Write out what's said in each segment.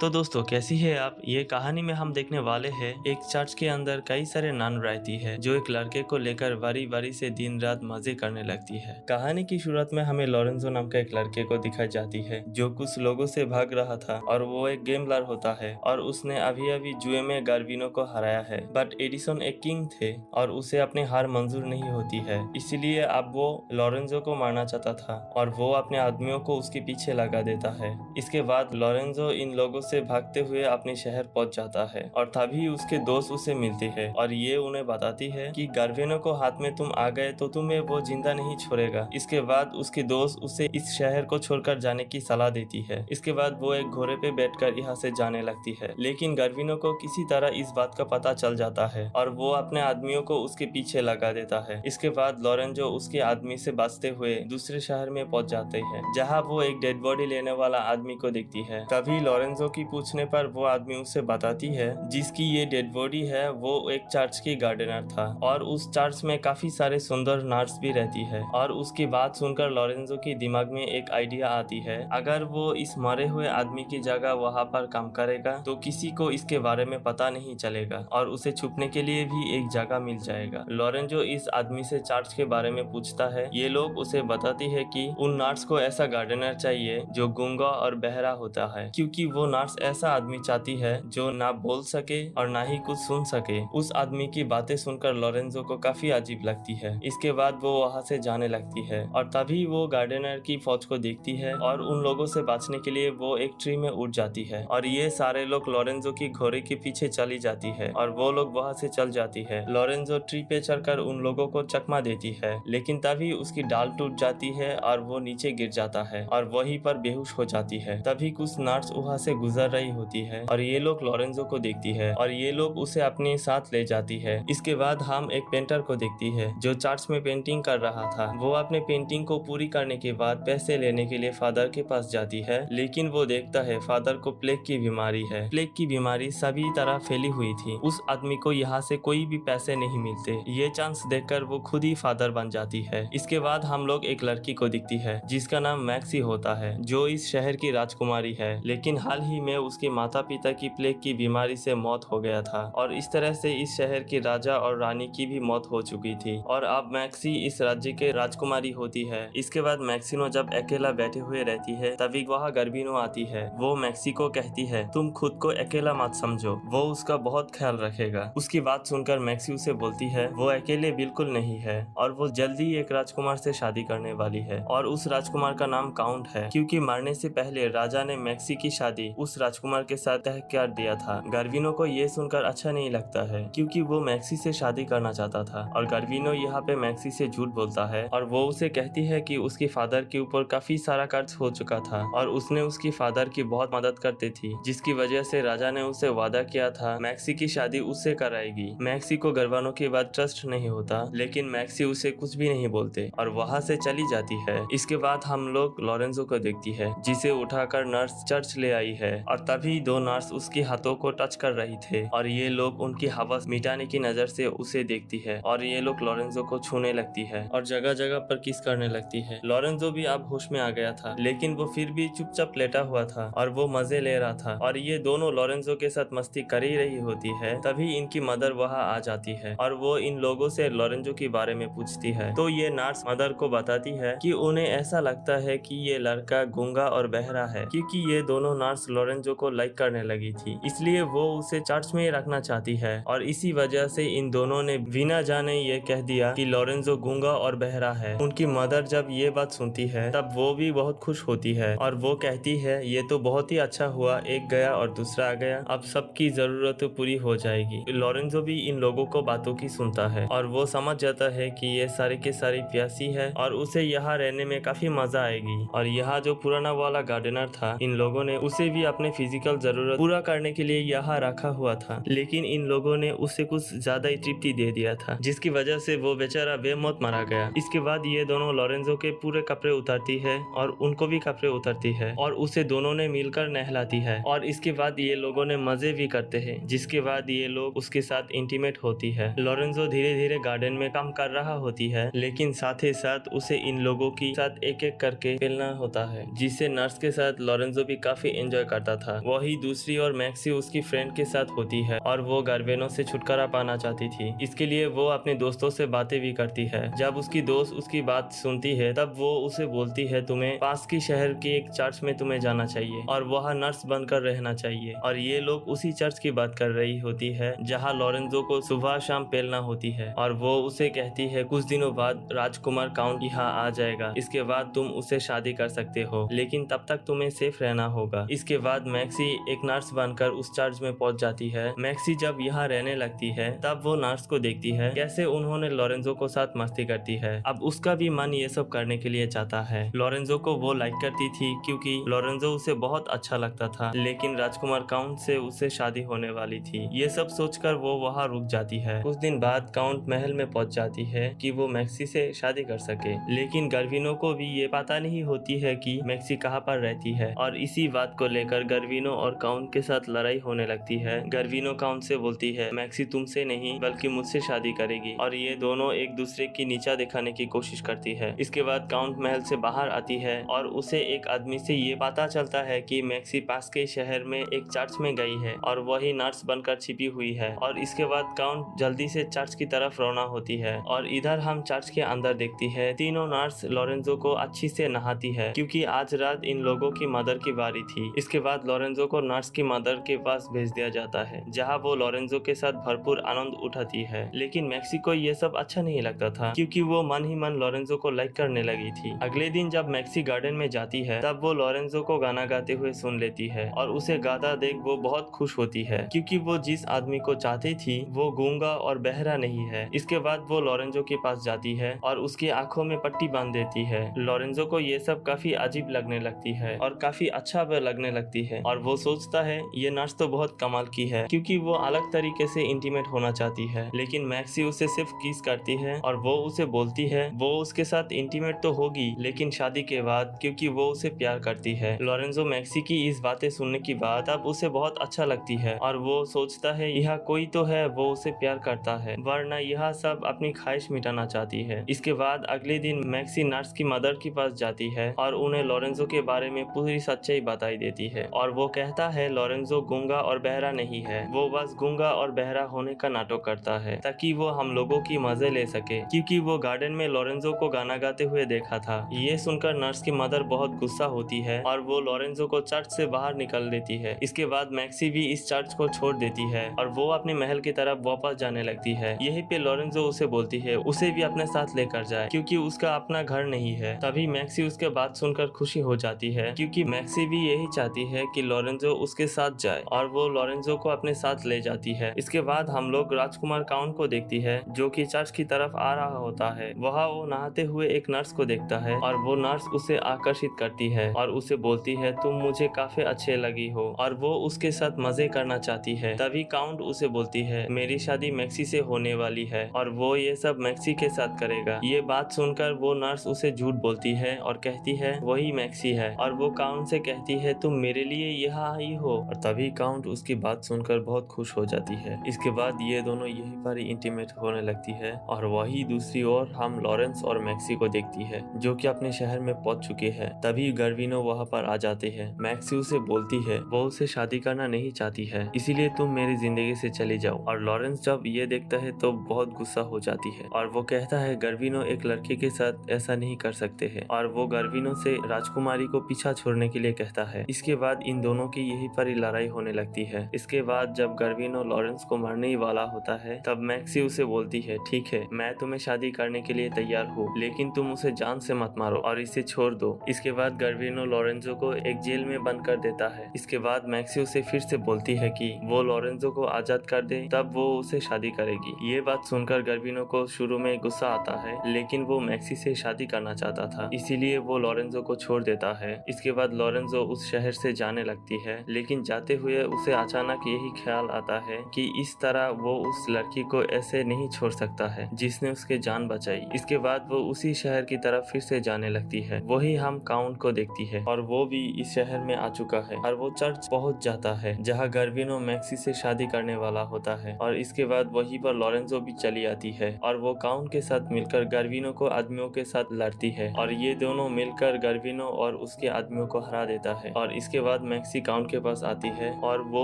तो दोस्तों कैसी है आप। ये कहानी में हम देखने वाले हैं एक चर्च के अंदर कई सारे नन रहती है जो एक लड़के को लेकर बारी बारी से दिन रात मजे करने लगती है। कहानी की शुरुआत में हमें लॉरेंजो नाम का एक लड़के को दिखाई जाती है जो कुछ लोगों से भाग रहा था और वो एक गेमलर होता है और उसने अभी अभी जुए में गार्विनो को हराया है। बट एडिसन एक किंग थे और उसे अपनी हार मंजूर नहीं होती है, इसीलिए अब वो लॉरेंजो को मारना चाहता था और वो अपने आदमियों को उसके पीछे लगा देता है। इसके बाद लॉरेंजो इन लोगों से भागते हुए अपने शहर पहुंच जाता है और तभी उसके दोस्त उसे मिलते हैं और ये उन्हें बताती है कि गार्वेनो को हाथ में तुम आ गए तो तुम्हें वो जिंदा नहीं छोड़ेगा। इसके बाद उसके दोस्त उसे इस शहर को छोड़कर जाने की सलाह देती है। इसके बाद वो एक घोड़े पे बैठकर यहाँ से जाने लगती है, लेकिन गार्विनो को किसी तरह इस बात का पता चल जाता है और वो अपने आदमियों को उसके पीछे लगा देता है। इसके बाद लॉरेंजो उसके आदमी से बचते हुए दूसरे शहर में पहुंच जाते हैं जहाँ वो एक डेड बॉडी लेने वाला आदमी को देखती है। तभी लॉरेंजो की पूछने पर वो आदमी उसे बताती है जिसकी ये डेड बॉडी है वो एक चर्च की गार्डनर था और उस चर्च में काफी सारे सुंदर नर्स भी रहती है। और उसकी बात सुनकर लॉरेंजो के दिमाग में एक आइडिया आती है, अगर वो इस मरे हुए आदमी की जगह वहाँ पर काम करेगा तो किसी को इसके बारे में पता नहीं चलेगा और उसे छुपने के लिए भी एक जगह मिल जाएगा। लॉरेंजो इस आदमी से चर्च के बारे में पूछता है। ये लोग उसे बताती है कि उन नर्स को ऐसा गार्डनर चाहिए जो गूंगा और बहरा होता है, क्योंकि वो नर्स ऐसा आदमी चाहती है जो ना बोल सके और ना ही कुछ सुन सके। उस आदमी की बातें सुनकर लॉरेंजो को काफी अजीब लगती है। इसके बाद वो वहाँ से जाने लगती है और तभी वो गार्डनर की फौज को देखती है और उन लोगों से बचने के लिए वो एक ट्री में उड़ जाती है और ये सारे लोग लॉरेंजो की घोड़े के पीछे चली जाती है और वो लोग वहाँ से चल जाती है। लॉरेंजो ट्री पे चढ़कर उन लोगों को चकमा देती है, लेकिन तभी उसकी डाल टूट जाती है और वो नीचे गिर जाता है और वहीं पर बेहोश हो जाती है। तभी कुछ नर्स वहाँ से गुजर रही होती है और ये लोग लॉरेंजो को देखती है और ये लोग उसे अपने साथ ले जाती है। इसके बाद हम एक पेंटर को देखती है जो चर्च में पेंटिंग कर रहा था। वो अपने पेंटिंग को पूरी करने के बाद पैसे लेने के लिए फादर के पास जाती है, लेकिन वो देखता है फादर को प्लेग की बीमारी है। प्लेग की बीमारी सभी तरह फैली हुई थी। उस आदमी को यहाँ से कोई भी पैसे नहीं मिलते। ये चांस देखकर वो खुद ही फादर बन जाती है। इसके बाद हम लोग एक लड़की को दिखती है जिसका नाम मैक्सी होता है जो इस शहर की राजकुमारी है, लेकिन हाल ही में उसके माता पिता की प्लेग की बीमारी से मौत हो गया था और इस तरह से इस शहर के राजा और रानी की भी मौत हो चुकी थी और अब मैक्सी इस राज्य के राजकुमारी होती है। इसके बाद मैक्सिनो जब अकेला बैठे हुए रहती है तभी वहाँ गर्बिनो आती है। वो मैक्सी को कहती है तुम खुद को अकेला मत समझो, वो उसका बहुत ख्याल रखेगा। उसकी बात सुनकर मैक्सी उसे बोलती है वो अकेले बिल्कुल नहीं है और वो जल्दी एक राजकुमार से शादी करने वाली है और उस राजकुमार का नाम काउंट है, क्योंकि मरने से पहले राजा ने मैक्सी की शादी उस राजकुमार के साथ तय कर दिया था। गार्विनो को ये सुनकर अच्छा नहीं लगता है क्योंकि वो मैक्सी से शादी करना चाहता था और गार्विनो यहाँ पे मैक्सी से झूठ बोलता है और वो उसे कहती है कि उसके फादर के ऊपर काफी सारा कर्ज हो चुका था और उसने उसकी फादर की बहुत मदद करती थी, जिसकी वजह से राजा ने उसे वादा किया था मैक्सी की शादी उससे कराएगी। मैक्सी को घरवालों की बात ट्रस्ट नहीं होता, लेकिन मैक्सी उसे कुछ भी नहीं बोलते और वहाँ से चली जाती है। इसके बाद हम लोग लॉरेंजो को देखती है जिसे उठाकर नर्स चर्च ले आई है और तभी दो नर्स उसके हाथों को टच कर रही थे और ये लोग उनकी हवस मिटाने की नजर से उसे देखती है और ये लोग लॉरेंजो को छूने लगती है और जगह जगह पर किस करने लगती है। लॉरेंजो भी अब होश में आ गया था, लेकिन वो फिर भी चुपचाप लेटा हुआ था और वो मजे ले रहा था और ये दोनों लॉरेंजो के साथ मस्ती कर ही रही होती है। तभी इनकी मदर वहाँ आ जाती है और वो इन लोगों से लॉरेंजो के बारे में पूछती है। तो ये नर्स मदर को बताती है कि उन्हें ऐसा लगता है कि ये लड़का गूंगा और बहरा है, क्योंकि ये दोनों नर्स लॉरेंजो को लाइक करने लगी थी, इसलिए वो उसे चर्च में रखना चाहती है और इसी वजह से इन दोनों ने बिना जाने ये कह दिया कि लॉरेंजो गूंगा और बहरा है। उनकी मदर जब ये बात सुनती है तब वो भी बहुत खुश होती है और वो कहती है ये तो बहुत ही अच्छा हुआ, एक गया और दूसरा आ गया, अब सबकी जरूरत पूरी हो जाएगी। लॉरेंजो भी इन लोगों को बातों की सुनता है और वो समझ जाता है कि ये सारे के सारी प्यासी है और उसे यहाँ रहने में काफी मजा आएगी। और यहाँ जो पुराना वाला गार्डनर था, इन लोगों ने उसे भी अपने फिजिकल जरूरत पूरा करने के लिए यहाँ रखा हुआ था, लेकिन इन लोगों ने उसे कुछ ज्यादा ही तृप्ति दे दिया था, जिसकी वजह से वो बेचारा बेमौत मारा गया। इसके बाद ये दोनों लॉरेंजो के पूरे कपड़े उतारती है और उनको भी कपड़े उतारती है और उसे दोनों ने मिलकर नहलाती है और इसके बाद ये लोगों ने मजे भी करते हैं, जिसके बाद ये लोग उसके साथ इंटीमेट होती है। लॉरेंजो धीरे धीरे गार्डन में काम कर रहा होती है, लेकिन साथ ही साथ उसे इन लोगों के साथ एक एक करके खेलना होता है, जिससे नर्स के साथ लॉरेंजो भी काफी एंजॉय करता जाता था। वही दूसरी ओर मैक्सी उसकी फ्रेंड के साथ होती है और वो गार्वेनो से छुटकारा पाना चाहती थी। इसके लिए वो अपने दोस्तों से बातें भी करती है। जब उसकी दोस्त उसकी बात सुनती है तब वो उसे बोलती है तुम्हें पास की शहर के एक चर्च में तुम्हें जाना चाहिए और वहाँ नर्स बनकर रहना चाहिए। और ये लोग उसी चर्च की बात कर रही होती है जहाँ लोरेंजो को सुबह शाम पेलना होती है और वो उसे कहती है कुछ दिनों बाद राजकुमार काउंट यहाँ आ जाएगा, इसके बाद तुम उसे शादी कर सकते हो, लेकिन तब तक तुम्हें सेफ रहना होगा। इसके बाद मैक्सी एक नर्स बनकर उस चर्च में पहुंच जाती है। मैक्सी जब यहाँ रहने लगती है तब वो नर्स को देखती है कैसे उन्होंने लोरेंजो को साथ मस्ती करती है। अब उसका भी मन ये सब करने के लिए चाहता है। लोरेंजो को वो लाइक करती थी क्योंकि लोरेंजो उसे बहुत अच्छा लगता था, लेकिन राजकुमार काउंट से उसे शादी होने वाली थी। ये सब सोचकर वो वहाँ रुक जाती है। कुछ दिन बाद काउंट महल में पहुंच जाती है कि वो मैक्सी से शादी कर सके, लेकिन गर्विनो को भी ये पता नहीं होती है कि मैक्सी कहाँ पर रहती है और इसी बात को लेकर गर्विनो और काउंट के साथ लड़ाई होने लगती है। गर्विनो काउंट से बोलती है मैक्सी तुमसे नहीं बल्कि मुझसे शादी करेगी और ये दोनों एक दूसरे की नीचा दिखाने की कोशिश करती है। इसके बाद काउंट महल से बाहर आती है और उसे एक आदमी से ये पता चलता है कि मैक्सी पास के शहर में एक चर्च में गई है और वही नर्स बनकर छिपी हुई है। और इसके बाद काउंट जल्दी से चर्च की तरफ रवाना होती है और इधर हम चर्च के अंदर देखती है तीनों नर्स लोरेंजो को अच्छी से नहाती है क्योंकि आज रात इन लोगों की मदर की बारी थी। इसके बाद लोरेंजो को नर्स की मदर के पास भेज दिया जाता है जहाँ वो लोरेंजो के साथ भरपूर आनंद उठाती है। लेकिन मैक्सी को ये सब अच्छा नहीं लगता था क्योंकि वो मन ही मन लोरेंजो को लाइक करने लगी थी। अगले दिन जब मैक्सी गार्डन में जाती है तब वो लोरेंजो को गाना गाते हुए सुन लेती है और उसे गाता देख वो बहुत खुश होती है क्योंकि वो जिस आदमी को चाहती थी वो गूंगा और बहरा नहीं है। इसके बाद वो लोरेंजो के पास जाती है और उसकी आंखों में पट्टी बांध देती है। लोरेंजो को ये सब काफी अजीब लगने लगती है और काफी अच्छा भी लगने लगती है और वो सोचता है ये नर्स तो बहुत कमाल की है क्योंकि वो अलग तरीके से इंटीमेट होना चाहती है। लेकिन मैक्सी उसे सिर्फ किस करती है और वो उसे बोलती है वो उसके साथ इंटीमेट तो होगी लेकिन शादी के बाद, क्योंकि वो उसे प्यार करती है। लोरेंजो मैक्सी की इस बातें सुनने की बाद अब उसे बहुत अच्छा लगती है और वो सोचता है यह कोई तो है वो उसे प्यार करता है, वरना यह सब अपनी ख्वाहिश मिटाना चाहती है। इसके बाद अगले दिन मैक्सी नर्स की मदर के पास जाती है और उन्हें लोरेंजो के बारे में पूरी सच्चाई बताई देती है और वो कहता है लोरेंजो गूंगा और बहरा नहीं है, वो बस गूंगा और बहरा होने का नाटक करता है ताकि वो हम लोगों की मजे ले सके क्योंकि वो गार्डन में लोरेंजो को गाना गाते हुए देखा था। ये सुनकर नर्स की मदर बहुत गुस्सा होती है और वो लोरेंजो को चर्च से बाहर निकल देती है। इसके बाद मैक्सी भी इस चर्च को छोड़ देती है और वो अपने महल की तरफ वापस जाने लगती है। यहीं पे लोरेंजो उसे बोलती है उसे भी अपने साथ लेकर जाए क्योंकि उसका अपना घर नहीं है। तभी मैक्सी उसके बात सुनकर खुशी हो जाती है क्योंकि मैक्सी भी यही चाहती है कि लोरेंजो उसके साथ जाए और वो लोरेंजो को अपने साथ ले जाती है। इसके बाद हम लोग राजकुमार काउंट को देखती है जो कि चर्च की तरफ आ रहा होता है। वहाँ वो नहाते हुए एक नर्स को देखता है और वो नर्स उसे आकर्षित करती है और उसे बोलती है तुम मुझे काफी अच्छे लगी हो और वो उसके साथ मजे करना चाहती है। तभी काउंट उसे बोलती है मेरी शादी मैक्सी से होने वाली है और वो ये सब मैक्सी के साथ करेगा। ये बात सुनकर वो नर्स उसे झूठ बोलती है और कहती है वही मैक्सी है और वो काउंट से कहती है तुम मेरे लिए यहाँ आई हो और तभी काउंट उसकी बात सुनकर बहुत खुश हो जाती है। इसके बाद ये दोनों यहीं पर इंटीमेट होने लगती है और वही दूसरी ओर हम लॉरेंस और मैक्सी को देखती है जो कि अपने शहर में पहुंच चुके हैं। तभी गर्विनो वहां पर आ जाते हैं। मैक्सी उसे बोलती है वो उसे शादी करना नहीं चाहती है, इसीलिए तुम मेरी जिंदगी से चली जाओ। और लॉरेंस जब ये देखता है तो बहुत गुस्सा हो जाती है और वो कहता है गर्विनो एक लड़के के साथ ऐसा नहीं कर सकते हैं और वो गर्विनो से राजकुमारी को पीछा छोड़ने के लिए कहता है। इसके बाद इन दोनों की यही पर ही लड़ाई होने लगती है। इसके बाद जब गर्विनो लॉरेंस को मारने ही वाला होता है तब मैक्सी उसे बोलती है ठीक है मैं तुम्हें शादी करने के लिए तैयार हूँ, लेकिन तुम उसे जान से मत मारो और इसे छोड़ दो। इसके बाद गर्विनो लोरेंजो को एक जेल में बंद कर देता है। इसके बाद मैक्सी उसे फिर से बोलती है कि वो लोरेंजो को आजाद कर दे तब वो उसे शादी करेगी। ये बात सुनकर गर्विनो को शुरू में गुस्सा आता है, लेकिन वो मैक्सी से शादी करना चाहता था, इसीलिए वो लोरेंजो को छोड़ देता है। इसके बाद लोरेंजो उस शहर से जाने लगती है, लेकिन जाते हुए उसे अचानक यही ख्याल आता है कि इस तरह वो उस लड़की को ऐसे नहीं छोड़ सकता है जिसने उसके जान बचाई। इसके बाद वो उसी शहर की तरफ फिर से जाने लगती है। वही हम काउंट को देखती है और वो भी इस शहर में आ चुका है और वो चर्च पहुंच जाता है जहाँ गर्विनो मैक्सी से शादी करने वाला होता है। और इसके बाद वहीं पर लोरेंजो भी चली आती है और वो काउंट के साथ मिलकर गर्विनो को आदमियों के साथ लड़ती है और ये दोनों मिलकर गर्विनो और उसके आदमियों को हरा देता है। और इसके बाद बाद मैक्सी काउंट के पास आती है और वो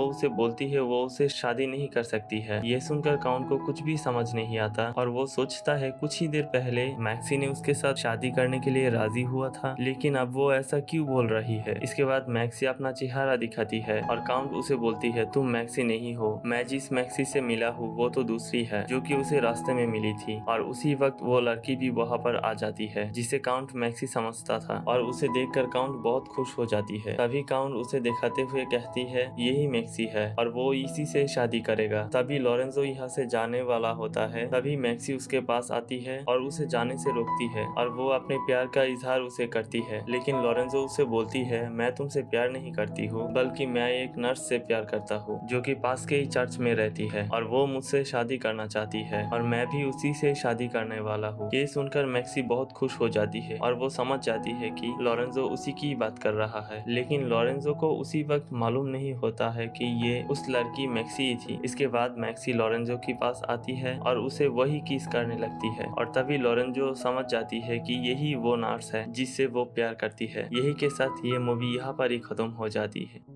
उसे बोलती है वो उसे शादी नहीं कर सकती है। ये सुनकर काउंट को कुछ भी समझ नहीं आता और वो सोचता है कुछ ही देर पहले मैक्सी ने उसके साथ शादी करने के लिए राजी हुआ था, लेकिन अब वो ऐसा क्यों बोल रही है। इसके बाद मैक्सी अपना चेहरा दिखाती है और काउंट उसे बोलती है तुम मैक्सी नहीं हो, मैं जिस मैक्सी से मिला हूँ वो तो दूसरी है जो कि उसे रास्ते में मिली थी। और उसी वक्त वो लड़की भी वहाँ पर आ जाती है जिसे काउंट मैक्सी समझता था और उसे देखकर काउंट बहुत खुश हो जाती है। तभी काउंट उसे दिखाते हुए कहती है यही मैक्सी है और वो इसी से शादी करेगा। तभी लॉरेंजो यहाँ से जाने वाला होता है। तभी मैक्सी उसके पास आती है और उसे जाने से रोकती है और वो अपने प्यार का इजहार उसे करती है, लेकिन लॉरेंजो उसे बोलती है मैं तुमसे प्यार नहीं करती हूँ बल्कि मैं एक नर्स से प्यार करता हूँ जो कि पास के ही चर्च में रहती है और वो मुझसे शादी करना चाहती है और मैं भी उसी से शादी करने वाला हूँ। ये सुनकर मैक्सी बहुत खुश हो जाती है और वो समझ जाती है कि लॉरेंजो उसी की बात कर रहा है, लेकिन लॉरेंजो को उसी वक्त मालूम नहीं होता है कि ये उस लड़की मैक्सी ही थी। इसके बाद मैक्सी लॉरेंजो के पास आती है और उसे वही किस करने लगती है और तभी लॉरेंजो समझ जाती है कि यही वो नर्स है जिससे वो प्यार करती है। यही के साथ ये मूवी यहाँ पर ही खत्म हो जाती है।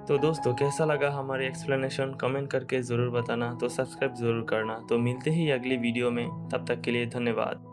तो दोस्तों कैसा लगा हमारी एक्सप्लेनेशन कमेंट करके ज़रूर बताना, तो सब्सक्राइब ज़रूर करना। तो मिलते ही अगली वीडियो में, तब तक के लिए धन्यवाद।